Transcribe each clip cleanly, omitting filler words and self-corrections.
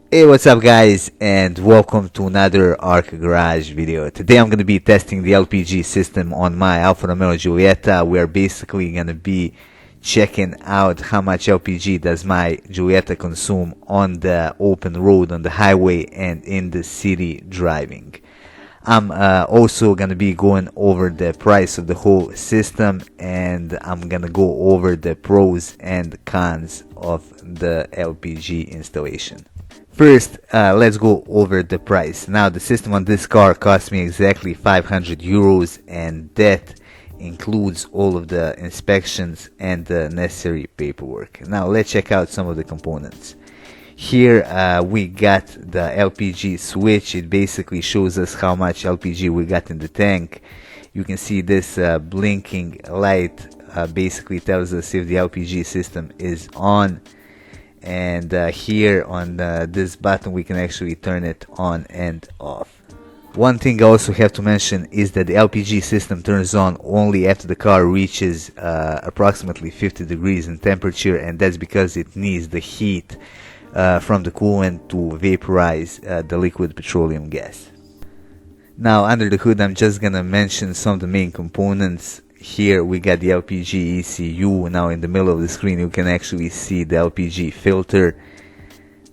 Hey, what's up guys, and welcome to another Arc Garage video. Today I'm going to be testing the LPG system on my Alfa Romeo Giulietta. We are basically going to be checking out how much LPG does my Giulietta consume on the open road, on the highway, and in the city driving. I'm also going to be going over the price of the whole system, and I'm going to go over the pros and cons of the LPG installation. First, let's go over the price. Now, the system on this car cost me exactly 500 euros, and that includes all of the inspections and the necessary paperwork. Now, let's check out some of the components. Here we got the LPG switch. It basically shows us how much LPG we got in the tank. You can see this blinking light basically tells us if the LPG system is on. And here on this button we can actually turn it on and off. One thing I also have to mention is that the LPG system turns on only after the car reaches approximately 50 degrees in temperature, and that's because it needs the heat from the coolant to vaporize the liquid petroleum gas. Now, under the hood, I'm just gonna mention some of the main components. Here we got the LPG ECU. Now in the middle of the screen you can actually see the LPG filter.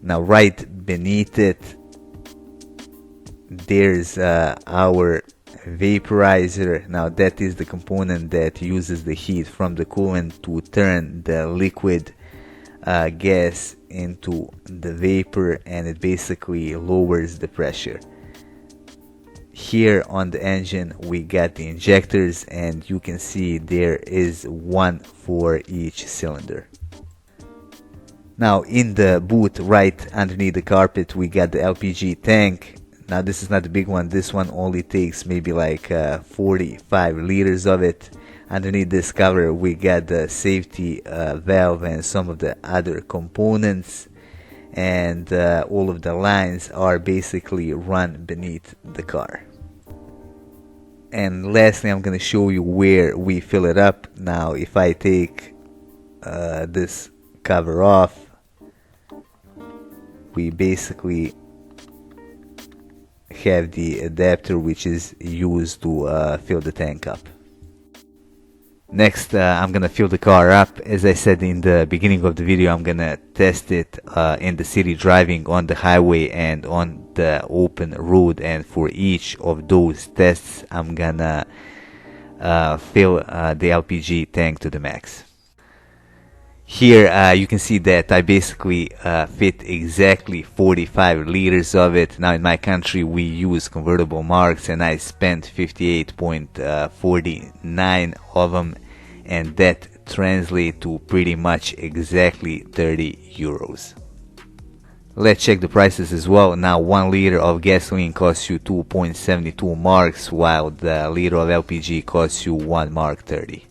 Now right beneath it there's our vaporizer. Now that is the component that uses the heat from the coolant to turn the liquid gas into the vapor, and it basically lowers the pressure. Here on the engine we got the injectors, and you can see there is one for each cylinder. Now in the boot right underneath the carpet we got the LPG tank. Now this is not the big one, this one only takes maybe like 45 liters of it. Underneath this cover we got the safety valve and some of the other components, and all of the lines are basically run beneath the car. And lastly, I'm going to show you where we fill it up. Now if I take this cover off, we basically have the adapter which is used to fill the tank up. Next, I'm gonna fill the car up. As I said in the beginning of the video, I'm gonna test it in the city driving, on the highway, and on the open road, and for each of those tests I'm gonna fill the LPG tank to the max. Here you can see that I basically fit exactly 45 liters of it. Now in my country we use convertible marks, and I spent 58.49 of them, and that translates to pretty much exactly 30 euros. Let's check the prices as well. Now 1 liter of gasoline costs you 2.72 marks, while the liter of LPG costs you 1 mark 30.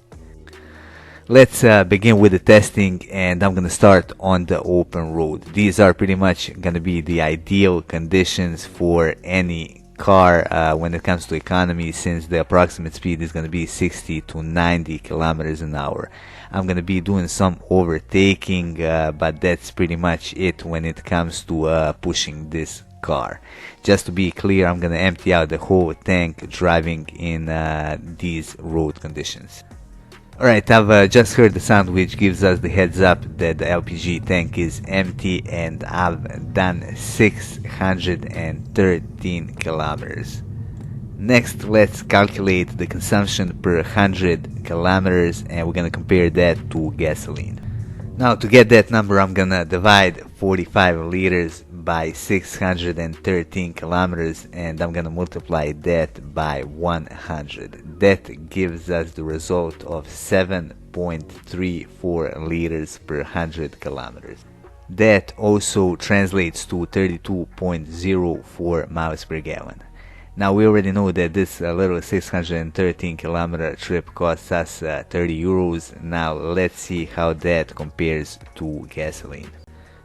Let's begin with the testing, and I'm gonna start on the open road. These are pretty much gonna be the ideal conditions for any car when it comes to economy, since the approximate speed is going to be 60 to 90 kilometers an hour. I'm going to be doing some overtaking, but that's pretty much it when it comes to pushing this car. Just to be clear, I'm going to empty out the whole tank driving in these road conditions. Alright, I've just heard the sound which gives us the heads up that the LPG tank is empty, and I've done 613 kilometers. Next, let's calculate the consumption per 100 kilometers, and we're gonna compare that to gasoline. Now to get that number, I'm gonna divide 45 liters by 613 kilometers, and I'm gonna multiply that by 100. That gives us the result of 7.34 liters per 100 kilometers. That also translates to 32.04 miles per gallon. Now we already know that this little 613 kilometer trip costs us 30 euros. Now let's see how that compares to gasoline.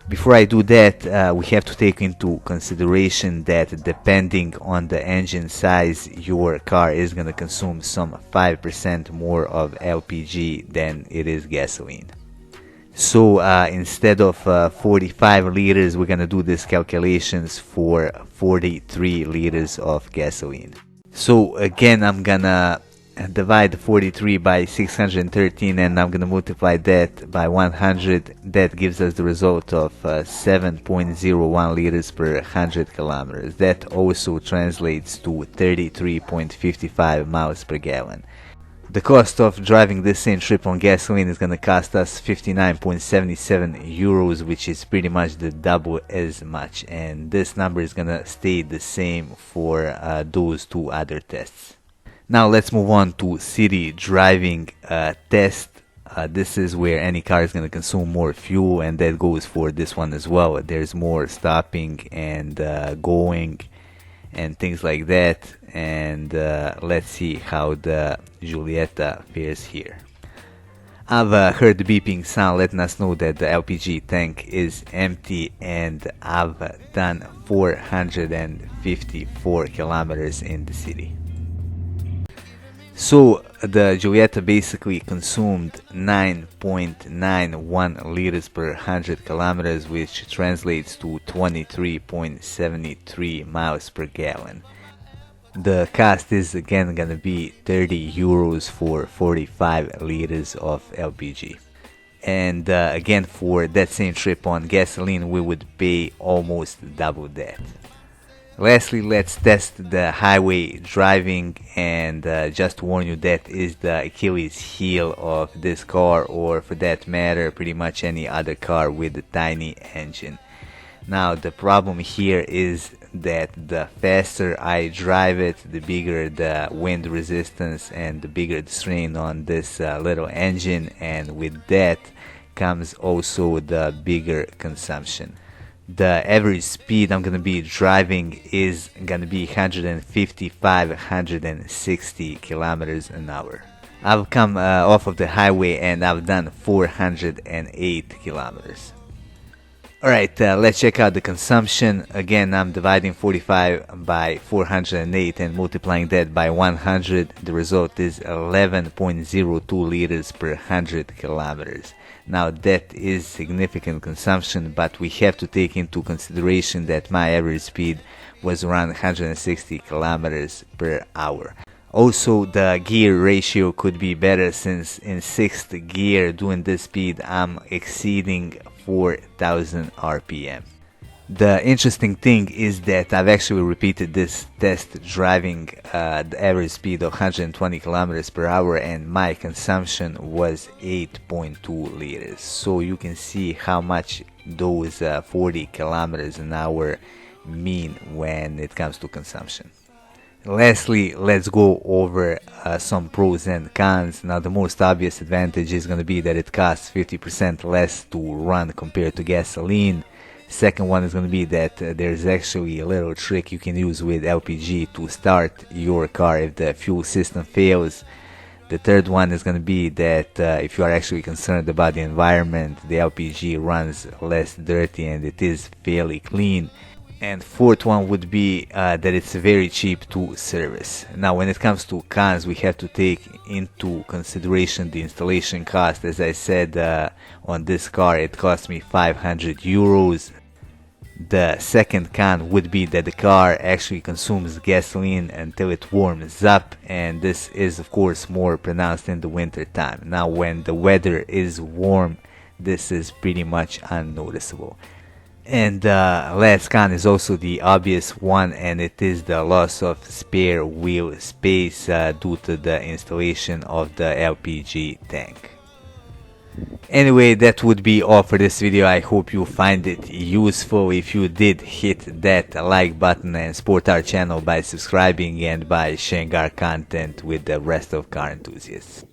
Before I do that, we have to take into consideration that depending on the engine size, your car is going to consume some 5% more of LPG than it is gasoline. So instead of 45 liters, we're gonna do these calculations for 43 liters of gasoline. So again, I'm gonna divide 43 by 613 and I'm gonna multiply that by 100. That gives us the result of 7.01 liters per 100 kilometers. That also translates to 33.55 miles per gallon. The cost of driving this same trip on gasoline is going to cost us 59.77 euros, which is pretty much the double as much, and this number is going to stay the same for those two other tests. Now let's move on to city driving test. This is where any car is going to consume more fuel, and that goes for this one as well. There's more stopping and going and things like that, and let's see how the Giulietta fares here. I've heard the beeping sound letting us know that the LPG tank is empty, and I've done 454 kilometers in the city. So the Giulietta basically consumed 9.91 liters per 100 kilometers, which translates to 23.73 miles per gallon. The cost is again gonna be 30 euros for 45 liters of LPG. And again, for that same trip on gasoline, we would pay almost double that. Lastly, let's test the highway driving, and just to warn you, that is the Achilles heel of this car, or for that matter, pretty much any other car with a tiny engine. Now, the problem here is that the faster I drive it, the bigger the wind resistance and the bigger the strain on this little engine, and with that comes also the bigger consumption. The average speed I'm gonna be driving is gonna be 155-160 kilometers an hour. I've come off of the highway and I've done 408 kilometers. Alright, let's check out the consumption. Again, I'm dividing 45 by 408 and multiplying that by 100. The result is 11.02 liters per 100 kilometers. Now that is significant consumption, but we have to take into consideration that my average speed was around 160 kilometers per hour. Also, the gear ratio could be better, since in 6th gear doing this speed I'm exceeding 4000 RPM. The interesting thing is that I've actually repeated this test driving the average speed of 120 kilometers per hour, and my consumption was 8.2 liters. So you can see how much those 40 kilometers an hour mean when it comes to consumption. Lastly, let's go over some pros and cons. Now, the most obvious advantage is going to be that it costs 50% less to run compared to gasoline. Second one is going to be that there's actually a little trick you can use with LPG to start your car if the fuel system fails. The third one is going to be that if you are actually concerned about the environment, the LPG runs less dirty and it is fairly clean. And fourth one would be that it's very cheap to service. Now, when it comes to cons, we have to take into consideration the installation cost. As I said, on this car it cost me 500 euros. The second con would be that the car actually consumes gasoline until it warms up, and this is of course more pronounced in the winter time. Now, when the weather is warm, this is pretty much unnoticeable. And last con is also the obvious one, and it is the loss of spare wheel space due to the installation of the LPG tank. Anyway, that would be all for this video. I hope you find it useful. If you did, hit that like button and support our channel by subscribing and by sharing our content with the rest of car enthusiasts.